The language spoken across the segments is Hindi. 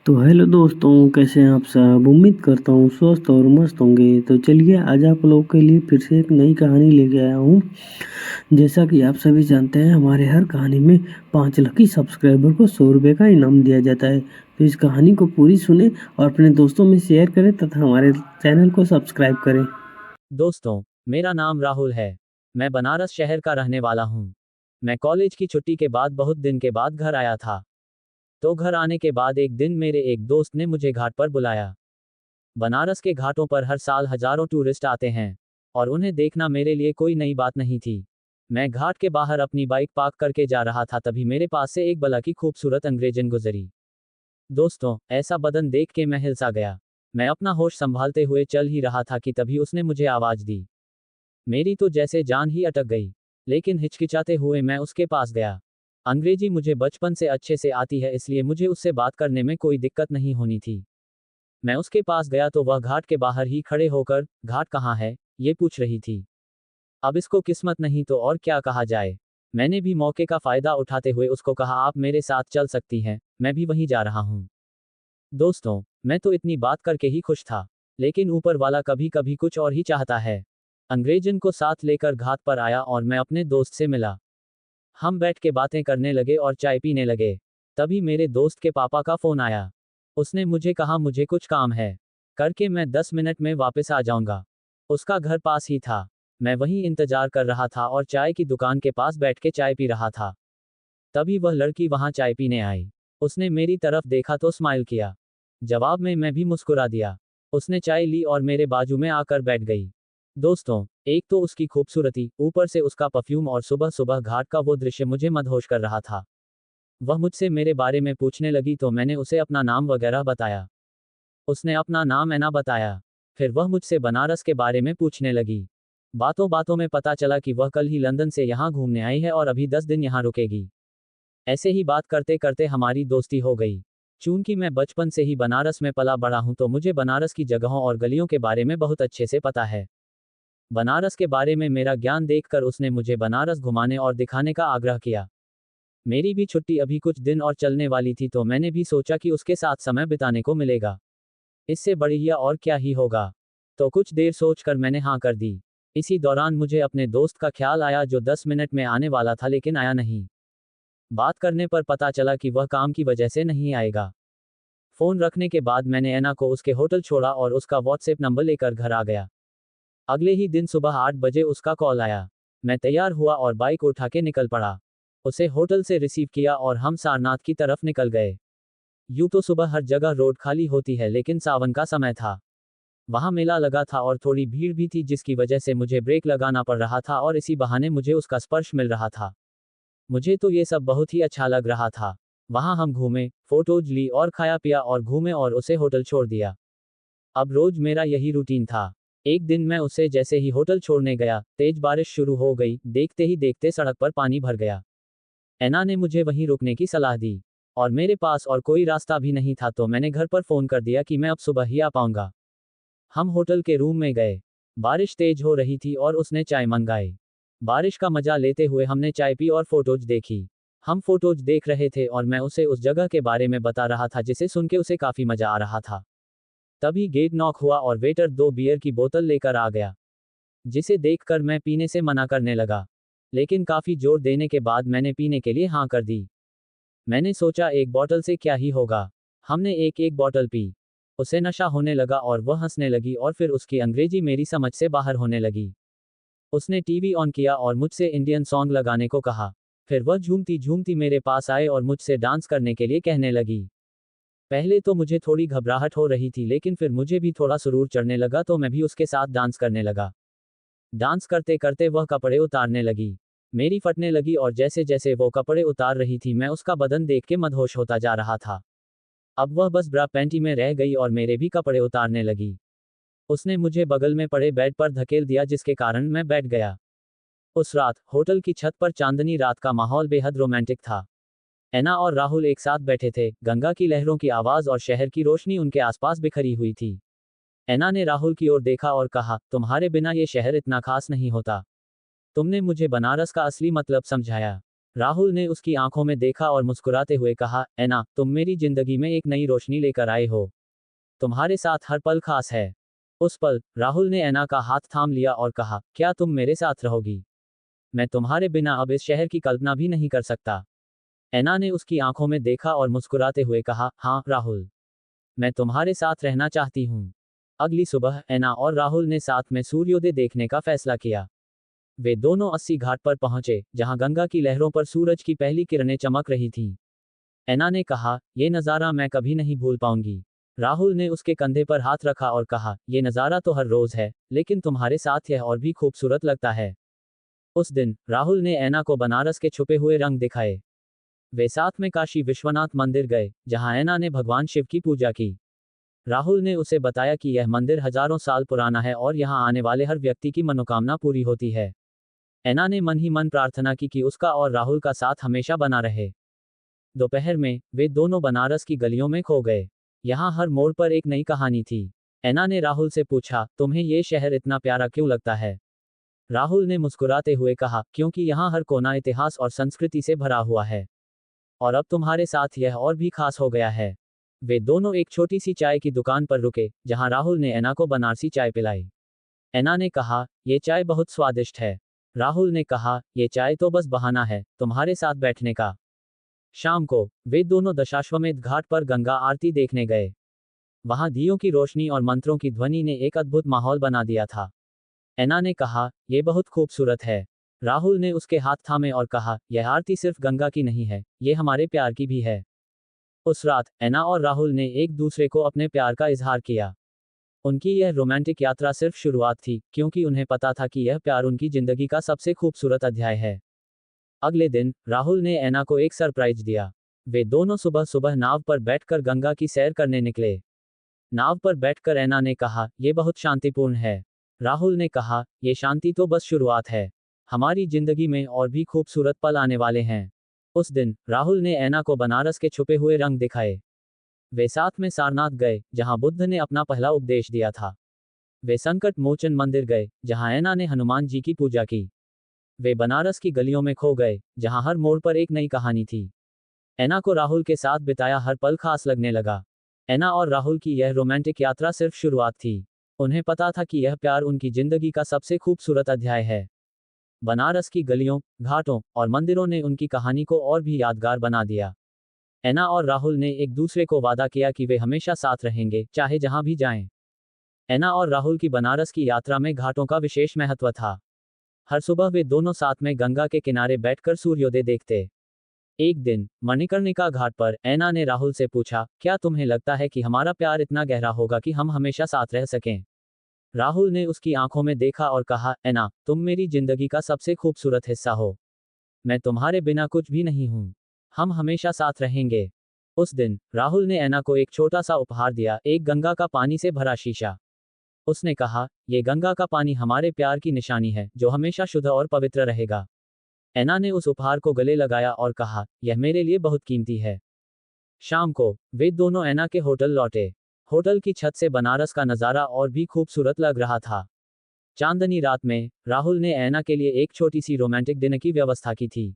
तो हेलो दोस्तों, कैसे हैं आप सब? उम्मीद करता हूँ स्वस्थ और मस्त होंगे। तो चलिए आज आप लोगों के लिए फिर से एक नई कहानी लेके आया हूँ। जैसा कि आप सभी जानते हैं, हमारे हर कहानी में 5 लकी सब्सक्राइबर को 100 रुपये का इनाम दिया जाता है। तो इस कहानी को पूरी सुने और अपने दोस्तों में शेयर करें तथा हमारे चैनल को सब्सक्राइब करें। दोस्तों, मेरा नाम राहुल है। मैं बनारस शहर का रहने वाला हूँ। मैं कॉलेज की छुट्टी के बाद बहुत दिन के बाद घर आया था। तो घर आने के बाद एक दिन मेरे एक दोस्त ने मुझे घाट पर बुलाया। बनारस के घाटों पर हर साल हजारों टूरिस्ट आते हैं और उन्हें देखना मेरे लिए कोई नई बात नहीं थी। मैं घाट के बाहर अपनी बाइक पार्क करके जा रहा था, तभी मेरे पास से एक बला की खूबसूरत अंग्रेजन गुजरी। दोस्तों, ऐसा बदन देख के मैं हिलसा गया। मैं अपना होश संभालते हुए चल ही रहा था कि तभी उसने मुझे आवाज दी। मेरी तो जैसे जान ही अटक गई, लेकिन हिचकिचाते हुए मैं उसके पास गया। अंग्रेजी मुझे बचपन से अच्छे से आती है, इसलिए मुझे उससे बात करने में कोई दिक्कत नहीं होनी थी। मैं उसके पास गया तो वह घाट के बाहर ही खड़े होकर घाट कहाँ है ये पूछ रही थी। अब इसको किस्मत नहीं तो और क्या कहा जाए। मैंने भी मौके का फायदा उठाते हुए उसको कहा, आप मेरे साथ चल सकती हैं, मैं भी वहीं जा रहा हूँ। दोस्तों, मैं तो इतनी बात करके ही खुश था, लेकिन ऊपर वाला कभी कभी कुछ और ही चाहता है। अंग्रेजन को साथ लेकर घाट पर आया और मैं अपने दोस्त से मिला। हम बैठ के बातें करने लगे और चाय पीने लगे। तभी मेरे दोस्त के पापा का फोन आया। उसने मुझे कहा मुझे कुछ काम है, करके मैं 10 मिनट में वापस आ जाऊंगा। उसका घर पास ही था। मैं वहीं इंतजार कर रहा था और चाय की दुकान के पास बैठ के चाय पी रहा था। तभी वह लड़की वहां चाय पीने आई। उसने मेरी तरफ देखा तो स्माइल किया। जवाब में मैं भी मुस्कुरा दिया। उसने चाय ली और मेरे बाजू में आकर बैठ गई। दोस्तों, एक तो उसकी खूबसूरती, ऊपर से उसका परफ्यूम और सुबह सुबह घाट का वो दृश्य मुझे मदहोश कर रहा था। वह मुझसे मेरे बारे में पूछने लगी तो मैंने उसे अपना नाम वगैरह बताया। उसने अपना नाम ऐना बताया। फिर वह मुझसे बनारस के बारे में पूछने लगी। बातों बातों में पता चला कि वह कल ही लंदन से यहाँ घूमने आई है और अभी 10 दिन यहाँ रुकेगी। ऐसे ही बात करते करते हमारी दोस्ती हो गई। चूंकि मैं बचपन से ही बनारस में पला बड़ा हूं तो मुझे बनारस की जगहों और गलियों के बारे में बहुत अच्छे से पता है। बनारस के बारे में मेरा ज्ञान देखकर उसने मुझे बनारस घुमाने और दिखाने का आग्रह किया। मेरी भी छुट्टी अभी कुछ दिन और चलने वाली थी तो मैंने भी सोचा कि उसके साथ समय बिताने को मिलेगा। इससे बढ़िया और क्या ही होगा। तो कुछ देर सोचकर मैंने हाँ कर दी। इसी दौरान मुझे अपने दोस्त का ख्याल आया जो 10 मिनट में आने वाला था लेकिन आया नहीं। बात करने पर पता चला कि वह काम की वजह से नहीं आएगा। फोन रखने के बाद मैंने ऐना को उसके होटल छोड़ा और उसका व्हाट्सएप नंबर लेकर घर आ गया। अगले ही दिन सुबह 8 बजे उसका कॉल आया। मैं तैयार हुआ और बाइक उठा के निकल पड़ा। उसे होटल से रिसीव किया और हम सारनाथ की तरफ निकल गए। यूं तो सुबह हर जगह रोड खाली होती है, लेकिन सावन का समय था। वहां मेला लगा था और थोड़ी भीड़ भी थी, जिसकी वजह से मुझे ब्रेक लगाना पड़ रहा था और इसी बहाने मुझे उसका स्पर्श मिल रहा था। मुझे तो ये सब बहुत ही अच्छा लग रहा था। वहां हम घूमे, फोटोज ली और खाया पिया और घूमे और उसे होटल छोड़ दिया। अब रोज मेरा यही रूटीन था। एक दिन मैं उसे जैसे ही होटल छोड़ने गया, तेज बारिश शुरू हो गई। देखते ही देखते सड़क पर पानी भर गया। ऐना ने मुझे वहीं रुकने की सलाह दी और मेरे पास और कोई रास्ता भी नहीं था तो मैंने घर पर फोन कर दिया कि मैं अब सुबह ही आ पाऊंगा। हम होटल के रूम में गए। बारिश तेज हो रही थी और उसने चाय मंगाई। बारिश का मजा लेते हुए हमने चाय पी और फोटोज देखी। हम फोटोज देख रहे थे और मैं उसे उस जगह के बारे में बता रहा था जिसे सुन के उसे काफी मजा आ रहा था। तभी गेट नॉक हुआ और वेटर 2 बियर की बोतल लेकर आ गया, जिसे देखकर मैं पीने से मना करने लगा। लेकिन काफी जोर देने के बाद मैंने पीने के लिए हाँ कर दी। मैंने सोचा एक बोतल से क्या ही होगा। हमने एक एक बोतल पी। उसे नशा होने लगा और वह हंसने लगी और फिर उसकी अंग्रेजी मेरी समझ से बाहर होने लगी। उसने टीवी ऑन किया और मुझसे इंडियन सॉन्ग लगाने को कहा। फिर वह झूमती झूमती मेरे पास आए और मुझसे डांस करने के लिए कहने लगी। पहले तो मुझे थोड़ी घबराहट हो रही थी, लेकिन फिर मुझे भी थोड़ा सुरूर चढ़ने लगा तो मैं भी उसके साथ डांस करने लगा। डांस करते करते वह कपड़े उतारने लगी। मेरी फटने लगी और जैसे जैसे वो कपड़े उतार रही थी मैं उसका बदन देख के मदहोश होता जा रहा था। अब वह बस ब्रा पैंटी में रह गई और मेरे भी कपड़े उतारने लगी। उसने मुझे बगल में पड़े बेड पर धकेल दिया, जिसके कारण मैं बैठ गया। उस रात होटल की छत पर चांदनी रात का माहौल बेहद रोमांटिक था। ऐना और राहुल एक साथ बैठे थे, गंगा की लहरों की आवाज और शहर की रोशनी उनके आसपास बिखरी हुई थी। ऐना ने राहुल की ओर देखा और कहा, तुम्हारे बिना ये शहर इतना खास नहीं होता। तुमने मुझे बनारस का असली मतलब समझाया। राहुल ने उसकी आंखों में देखा और मुस्कुराते हुए कहा, ऐना, तुम मेरी जिंदगी में एक नई रोशनी लेकर आए हो। तुम्हारे साथ हर पल खास है। उस पल राहुल ने ऐना का हाथ थाम लिया और कहा, क्या तुम मेरे साथ रहोगी? मैं तुम्हारे बिना अब इस शहर की कल्पना भी नहीं कर सकता। ऐना ने उसकी आंखों में देखा और मुस्कुराते हुए कहा, हाँ राहुल, मैं तुम्हारे साथ रहना चाहती हूँ। अगली सुबह ऐना और राहुल ने साथ में सूर्योदय देखने का फैसला किया। वे दोनों 80 घाट पर पहुंचे, जहां गंगा की लहरों पर सूरज की पहली किरणें चमक रही थीं। ऐना ने कहा, ये नज़ारा मैं कभी नहीं भूल पाऊंगी। राहुल ने उसके कंधे पर हाथ रखा और कहा, ये नज़ारा तो हर रोज है, लेकिन तुम्हारे साथ यह और भी खूबसूरत लगता है। उस दिन राहुल ने ऐना को बनारस के छुपे हुए रंग दिखाए। वे साथ में काशी विश्वनाथ मंदिर गए, जहां ऐना ने भगवान शिव की पूजा की। राहुल ने उसे बताया कि यह मंदिर हजारों साल पुराना है और यहां आने वाले हर व्यक्ति की मनोकामना पूरी होती है। ऐना ने मन ही मन प्रार्थना की कि उसका और राहुल का साथ हमेशा बना रहे। दोपहर में वे दोनों बनारस की गलियों में खो गए। यहाँ हर मोड़ पर एक नई कहानी थी। ऐना ने राहुल से पूछा, तुम्हें ये शहर इतना प्यारा क्यों लगता है? राहुल ने मुस्कुराते हुए कहा, क्योंकि यहाँ हर कोना इतिहास और संस्कृति से भरा हुआ है। और अब तुम्हारे साथ यह और भी खास हो गया है। वे दोनों एक छोटी सी चाय की दुकान पर रुके, जहां राहुल ने ऐना को बनारसी चाय पिलाई। ऐना ने कहा, ये चाय बहुत स्वादिष्ट है। राहुल ने कहा, ये चाय तो बस बहाना है तुम्हारे साथ बैठने का। शाम को वे दोनों दशाश्वमेध घाट पर गंगा आरती देखने गए। वहां दियों की रोशनी और मंत्रों की ध्वनि ने एक अद्भुत माहौल बना दिया था। ऐना ने कहा, यह बहुत खूबसूरत है। राहुल ने उसके हाथ थामे और कहा, यह आरती सिर्फ गंगा की नहीं है, ये हमारे प्यार की भी है। उस रात ऐना और राहुल ने एक दूसरे को अपने प्यार का इजहार किया। उनकी यह रोमांटिक यात्रा सिर्फ शुरुआत थी, क्योंकि उन्हें पता था कि यह प्यार उनकी जिंदगी का सबसे खूबसूरत अध्याय है। अगले दिन राहुल ने ऐना को एक सरप्राइज दिया। वे दोनों सुबह सुबह नाव पर बैठकर गंगा की सैर करने निकले। नाव पर बैठकर ऐना ने कहा, यह बहुत शांतिपूर्ण है। राहुल ने कहा, यह शांति तो बस शुरुआत है। हमारी जिंदगी में और भी खूबसूरत पल आने वाले हैं। उस दिन राहुल ने ऐना को बनारस के छुपे हुए रंग दिखाए। वे साथ में सारनाथ गए, जहां बुद्ध ने अपना पहला उपदेश दिया था। वे संकट मोचन मंदिर गए, जहां ऐना ने हनुमान जी की पूजा की। वे बनारस की गलियों में खो गए, जहां हर मोड़ पर एक नई कहानी थी। ऐना को राहुल के साथ बिताया हर पल खास लगने लगा। ऐना और राहुल की यह रोमांटिक यात्रा सिर्फ शुरुआत थी। उन्हें पता था कि यह प्यार उनकी जिंदगी का सबसे खूबसूरत अध्याय है। बनारस की गलियों, घाटों और मंदिरों ने उनकी कहानी को और भी यादगार बना दिया। ऐना और राहुल ने एक दूसरे को वादा किया कि वे हमेशा साथ रहेंगे, चाहे जहां भी जाएं। ऐना और राहुल की बनारस की यात्रा में घाटों का विशेष महत्व था। हर सुबह वे दोनों साथ में गंगा के किनारे बैठकर सूर्योदय देखते। एक दिन मणिकर्णिका घाट पर ऐना ने राहुल से पूछा, क्या तुम्हें लगता है कि हमारा प्यार इतना गहरा होगा कि हम हमेशा साथ रह सकें? राहुल ने उसकी आंखों में देखा और कहा, ऐना, तुम मेरी जिंदगी का सबसे खूबसूरत हिस्सा हो। मैं तुम्हारे बिना कुछ भी नहीं हूं। हम हमेशा साथ रहेंगे। उस दिन राहुल ने ऐना को एक छोटा सा उपहार दिया, एक गंगा का पानी से भरा शीशा। उसने कहा, यह गंगा का पानी हमारे प्यार की निशानी है, जो हमेशा शुद्ध और पवित्र रहेगा। ऐना ने उस उपहार को गले लगाया और कहा, यह मेरे लिए बहुत कीमती है। शाम को वे दोनों ऐना के होटल लौटे। होटल की छत से बनारस का नज़ारा और भी खूबसूरत लग रहा था। चांदनी रात में राहुल ने ऐना के लिए एक छोटी सी रोमांटिक डिनर की व्यवस्था की थी।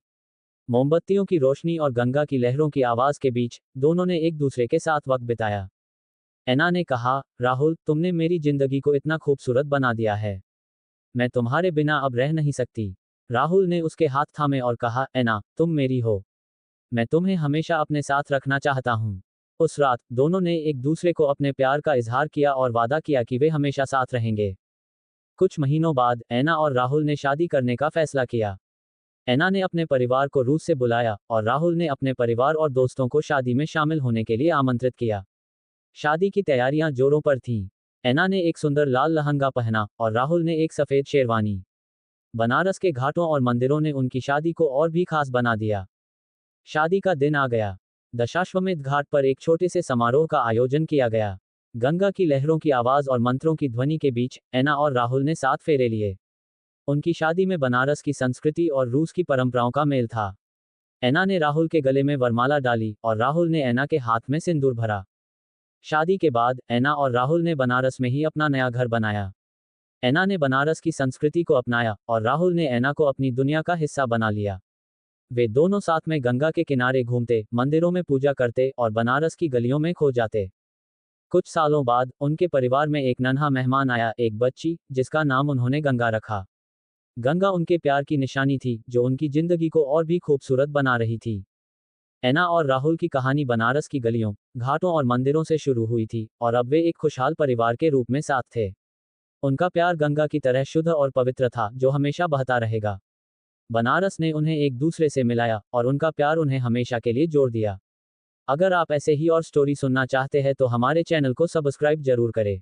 मोमबत्तियों की रोशनी और गंगा की लहरों की आवाज के बीच दोनों ने एक दूसरे के साथ वक्त बिताया। ऐना ने कहा, राहुल, तुमने मेरी जिंदगी को इतना खूबसूरत बना दिया है। मैं तुम्हारे बिना अब रह नहीं सकती। राहुल ने उसके हाथ थामे और कहा, ऐना, तुम मेरी हो। मैं तुम्हें हमेशा अपने साथ रखना चाहता हूँ। उस रात दोनों ने एक दूसरे को अपने प्यार का इजहार किया और वादा किया कि वे हमेशा साथ रहेंगे। कुछ महीनों बाद ऐना और राहुल ने शादी करने का फैसला किया। ऐना ने अपने परिवार को रूस से बुलाया और राहुल ने अपने परिवार और दोस्तों को शादी में शामिल होने के लिए आमंत्रित किया। शादी की तैयारियां जोरों पर थीं। ऐना ने एक सुंदर लाल लहंगा पहना और राहुल ने एक सफेद शेरवानी। बनारस के घाटों और मंदिरों ने उनकी शादी को और भी खास बना दिया। शादी का दिन आ गया। दशाश्वमेध घाट पर एक छोटे से समारोह का आयोजन किया गया। गंगा की लहरों की आवाज और मंत्रों की ध्वनि के बीच ऐना और राहुल ने 7 फेरे लिए। उनकी शादी में बनारस की संस्कृति और रूस की परंपराओं का मेल था। ऐना ने राहुल के गले में वरमाला डाली और राहुल ने ऐना के हाथ में सिंदूर भरा। शादी के बाद ऐना और राहुल ने बनारस में ही अपना नया घर बनाया। ऐना ने बनारस की संस्कृति को अपनाया और राहुल ने ऐना को अपनी दुनिया का हिस्सा बना लिया। वे दोनों साथ में गंगा के किनारे घूमते, मंदिरों में पूजा करते और बनारस की गलियों में खो जाते। कुछ सालों बाद उनके परिवार में एक नन्हा मेहमान आया, एक बच्ची, जिसका नाम उन्होंने गंगा रखा। गंगा उनके प्यार की निशानी थी, जो उनकी जिंदगी को और भी खूबसूरत बना रही थी। एना और राहुल की कहानी बनारस की गलियों, घाटों और मंदिरों से शुरू हुई थी, और अब वे एक खुशहाल परिवार के रूप में साथ थे। उनका प्यार गंगा की तरह शुद्ध और पवित्र था, जो हमेशा बहता रहेगा। बनारस ने उन्हें एक दूसरे से मिलाया, और उनका प्यार उन्हें हमेशा के लिए जोड़ दिया। अगर आप ऐसे ही और स्टोरी सुनना चाहते हैं तो हमारे चैनल को सब्सक्राइब जरूर करें।